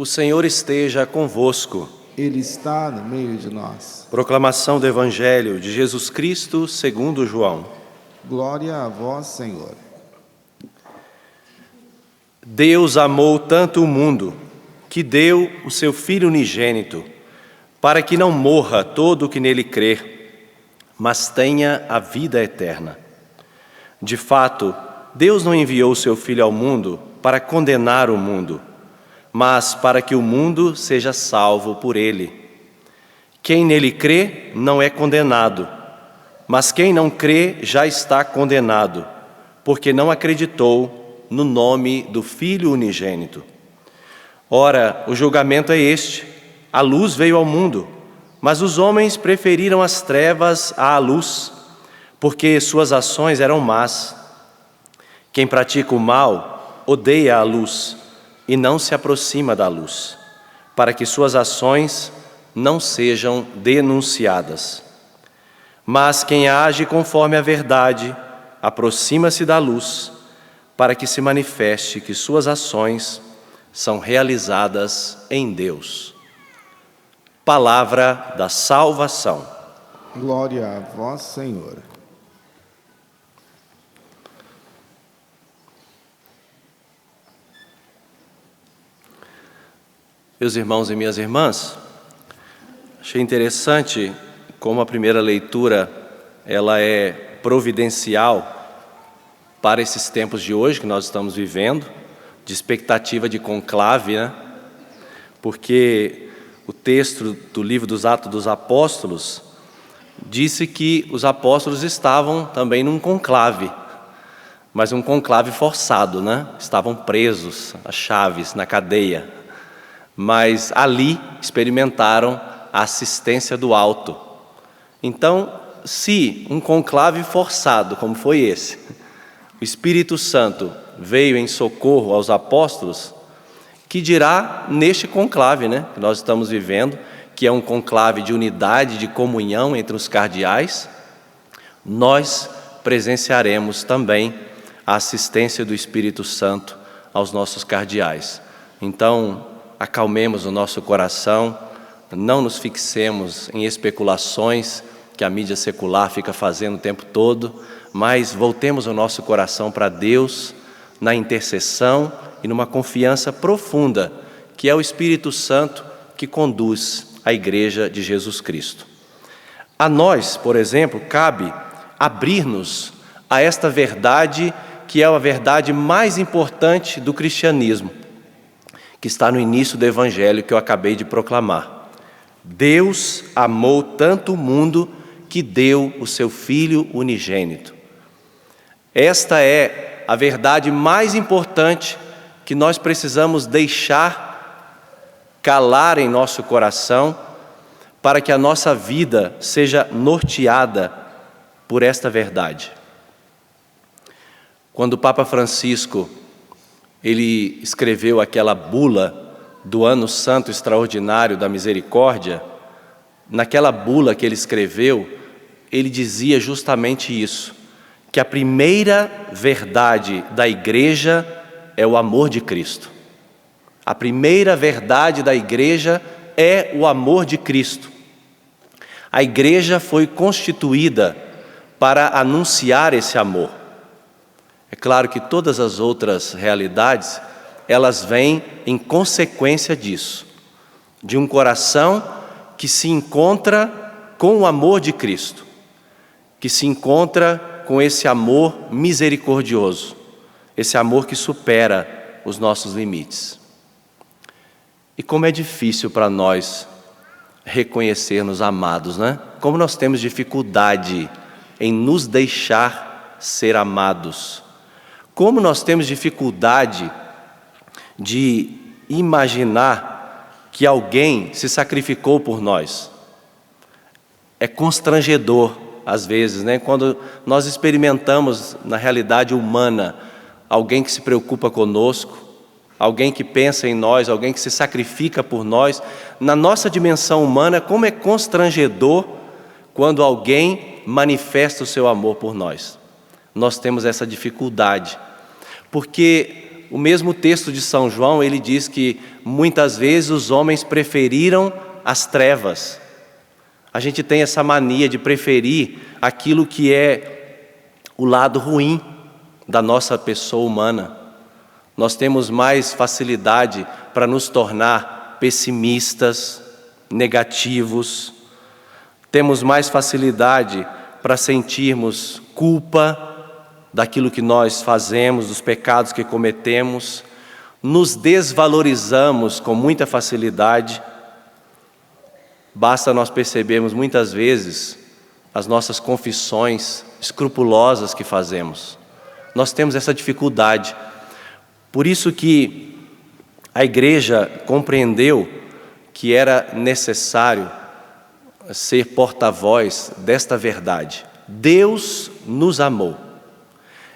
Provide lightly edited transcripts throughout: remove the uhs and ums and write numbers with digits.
O Senhor esteja convosco. Ele está no meio de nós. Proclamação do Evangelho de Jesus Cristo segundo João. Glória a vós, Senhor. Deus amou tanto o mundo que deu o seu Filho unigênito, para que não morra todo o que nele crer, mas tenha a vida eterna. De fato, Deus não enviou o seu Filho ao mundo para condenar o mundo, mas para que o mundo seja salvo por ele. Quem nele crê não é condenado, mas quem não crê já está condenado, porque não acreditou no nome do Filho unigênito. Ora, o julgamento é este: a luz veio ao mundo, mas os homens preferiram as trevas à luz, porque suas ações eram más. Quem pratica o mal odeia a luz e não se aproxima da luz, para que suas ações não sejam denunciadas. Mas quem age conforme a verdade aproxima-se da luz, para que se manifeste que suas ações são realizadas em Deus. Palavra da salvação. Glória a vós, Senhor. Meus irmãos e minhas irmãs, achei interessante como a primeira leitura ela é providencial para esses tempos de hoje que nós estamos vivendo, de expectativa de conclave, né? Porque o texto do livro dos Atos dos Apóstolos disse que os apóstolos estavam também num conclave, mas um conclave forçado, né? Estavam presos, às chaves, na cadeia. Mas ali experimentaram a assistência do alto. Então, se um conclave forçado, como foi esse, o Espírito Santo veio em socorro aos apóstolos, que dirá neste conclave, né, que nós estamos vivendo, que é um conclave de unidade, de comunhão entre os cardeais, nós presenciaremos também a assistência do Espírito Santo aos nossos cardeais. Então, acalmemos o nosso coração, não nos fixemos em especulações que a mídia secular fica fazendo o tempo todo, mas voltemos o nosso coração para Deus na intercessão e numa confiança profunda, que é o Espírito Santo que conduz a Igreja de Jesus Cristo. A nós, por exemplo, cabe abrir-nos a esta verdade que é a verdade mais importante do cristianismo, que está no início do Evangelho que eu acabei de proclamar. Deus amou tanto o mundo que deu o seu Filho unigênito. Esta é a verdade mais importante que nós precisamos deixar calar em nosso coração para que a nossa vida seja norteada por esta verdade. Quando o Papa Francisco ele escreveu aquela bula do Ano Santo Extraordinário da Misericórdia, naquela bula que ele escreveu, ele dizia justamente isso, que a primeira verdade da Igreja é o amor de Cristo. A primeira verdade da Igreja é o amor de Cristo. A Igreja foi constituída para anunciar esse amor. É claro que todas as outras realidades, elas vêm em consequência disso, de um coração que se encontra com o amor de Cristo, que se encontra com esse amor misericordioso, esse amor que supera os nossos limites. E como é difícil para nós reconhecer-nos amados, né? Como nós temos dificuldade em nos deixar ser amados. Como nós temos dificuldade de imaginar que alguém se sacrificou por nós. É constrangedor, às vezes, né? Quando nós experimentamos, na realidade humana, alguém que se preocupa conosco, alguém que pensa em nós, alguém que se sacrifica por nós. Na nossa dimensão humana, como é constrangedor quando alguém manifesta o seu amor por nós. Nós temos essa dificuldade, porque o mesmo texto de São João, ele diz que muitas vezes os homens preferiram as trevas. A gente tem essa mania de preferir aquilo que é o lado ruim da nossa pessoa humana. Nós temos mais facilidade para nos tornar pessimistas, negativos. Temos mais facilidade para sentirmos culpa daquilo que nós fazemos, dos pecados que cometemos. Nos desvalorizamos com muita facilidade. Basta nós percebermos muitas vezes as nossas confissões escrupulosas que fazemos. Nós temos essa dificuldade. Por isso que a igreja compreendeu que era necessário ser porta-voz desta verdade. Deus nos amou.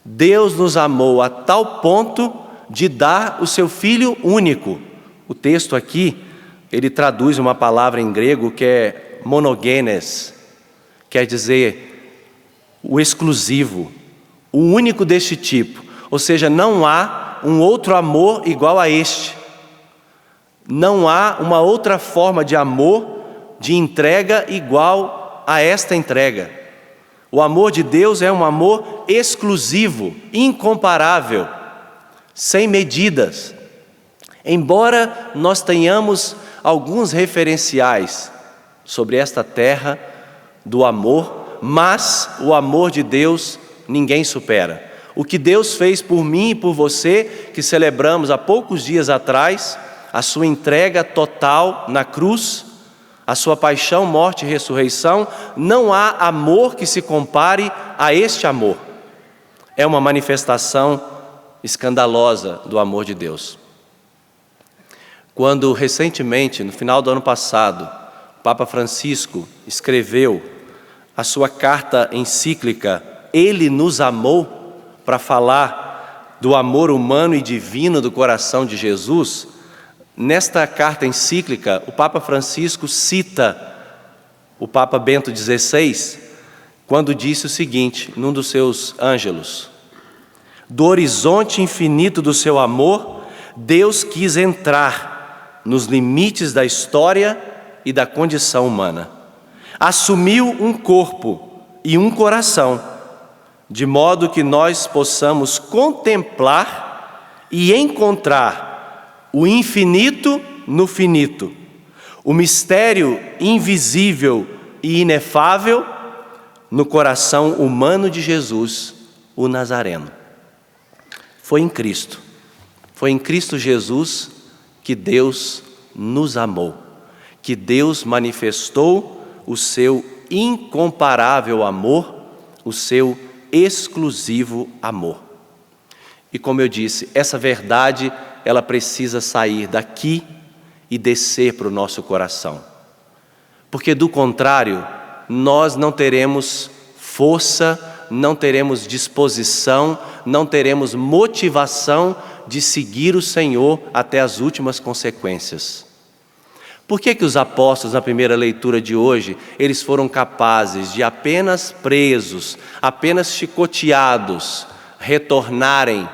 Deus nos amou a tal ponto de dar o seu Filho único. O texto aqui, ele traduz uma palavra em grego que é monogenes, quer dizer o exclusivo, o único deste tipo. Ou seja, não há um outro amor igual a este. Não há uma outra forma de amor, de entrega igual a esta entrega. O amor de Deus é um amor exclusivo, incomparável, sem medidas. Embora nós tenhamos alguns referenciais sobre esta terra do amor, mas o amor de Deus ninguém supera. O que Deus fez por mim e por você, que celebramos há poucos dias atrás, a sua entrega total na cruz, a sua paixão, morte e ressurreição, não há amor que se compare a este amor. É uma manifestação escandalosa do amor de Deus. Quando recentemente, no final do ano passado, o Papa Francisco escreveu a sua carta encíclica Ele nos amou, para falar do amor humano e divino do coração de Jesus, nesta carta encíclica, o Papa Francisco cita o Papa Bento XVI, quando disse o seguinte, num dos seus ângelos: do horizonte infinito do seu amor, Deus quis entrar nos limites da história e da condição humana. Assumiu um corpo e um coração, de modo que nós possamos contemplar e encontrar o infinito no finito, o mistério invisível e inefável no coração humano de Jesus, o Nazareno. Foi em Cristo Jesus que Deus nos amou, que Deus manifestou o seu incomparável amor, o seu exclusivo amor. E como eu disse, essa verdade ela precisa sair daqui e descer para o nosso coração. Porque do contrário, nós não teremos força, não teremos disposição, não teremos motivação de seguir o Senhor até as últimas consequências. Por que os apóstolos, na primeira leitura de hoje, eles foram capazes de apenas presos, apenas chicoteados, retornarem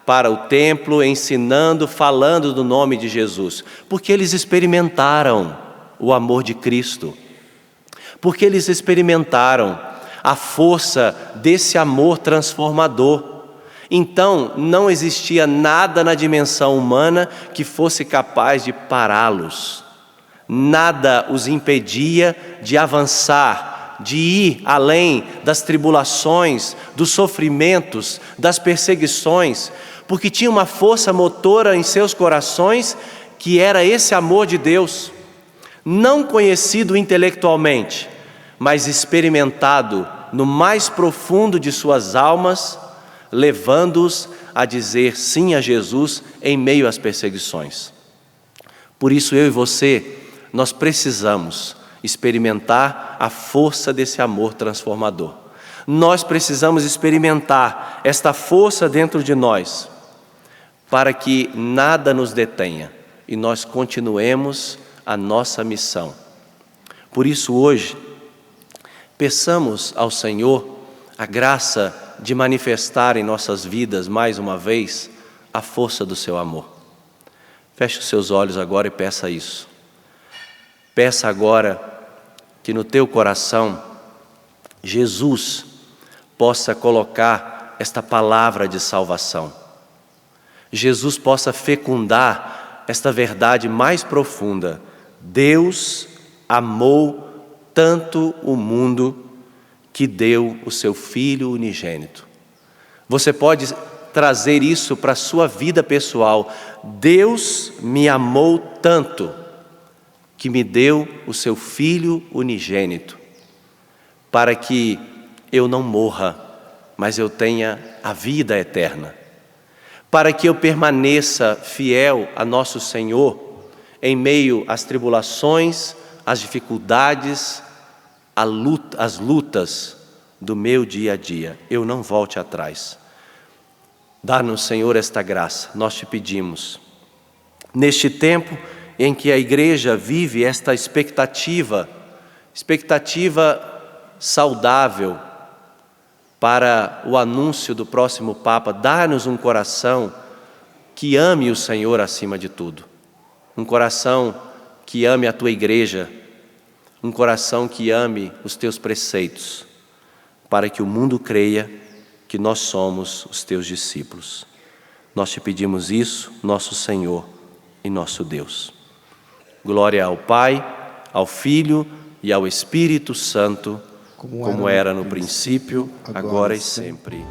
para o templo, ensinando, falando do nome de Jesus? Porque eles experimentaram o amor de Cristo. Porque eles experimentaram a força desse amor transformador. Então, não existia nada na dimensão humana que fosse capaz de pará-los. Nada os impedia de avançar, de ir além das tribulações, dos sofrimentos, das perseguições, porque tinha uma força motora em seus corações que era esse amor de Deus, não conhecido intelectualmente, mas experimentado no mais profundo de suas almas, levando-os a dizer sim a Jesus em meio às perseguições. Por isso eu e você, nós precisamos experimentar a força desse amor transformador. Nós precisamos experimentar esta força dentro de nós, para que nada nos detenha e nós continuemos a nossa missão. Por isso hoje, peçamos ao Senhor a graça de manifestar em nossas vidas mais uma vez a força do seu amor. Feche os seus olhos agora e peça isso. Peça agora que no teu coração Jesus possa colocar esta palavra de salvação. Jesus possa fecundar esta verdade mais profunda. Deus amou tanto o mundo que deu o seu Filho unigênito. Você pode trazer isso para a sua vida pessoal. Deus me amou tanto que me deu o seu Filho unigênito, para que eu não morra, mas eu tenha a vida eterna, para que eu permaneça fiel a nosso Senhor em meio às tribulações, às dificuldades, às lutas do meu dia a dia. Eu não volte atrás. Dá-nos, Senhor, esta graça, nós te pedimos. Neste tempo em que a igreja vive esta expectativa saudável para o anúncio do próximo Papa, dá-nos um coração que ame o Senhor acima de tudo. Um coração que ame a tua igreja, um coração que ame os teus preceitos, para que o mundo creia que nós somos os teus discípulos. Nós te pedimos isso, nosso Senhor e nosso Deus. Glória ao Pai, ao Filho e ao Espírito Santo, como era no princípio, agora e sempre.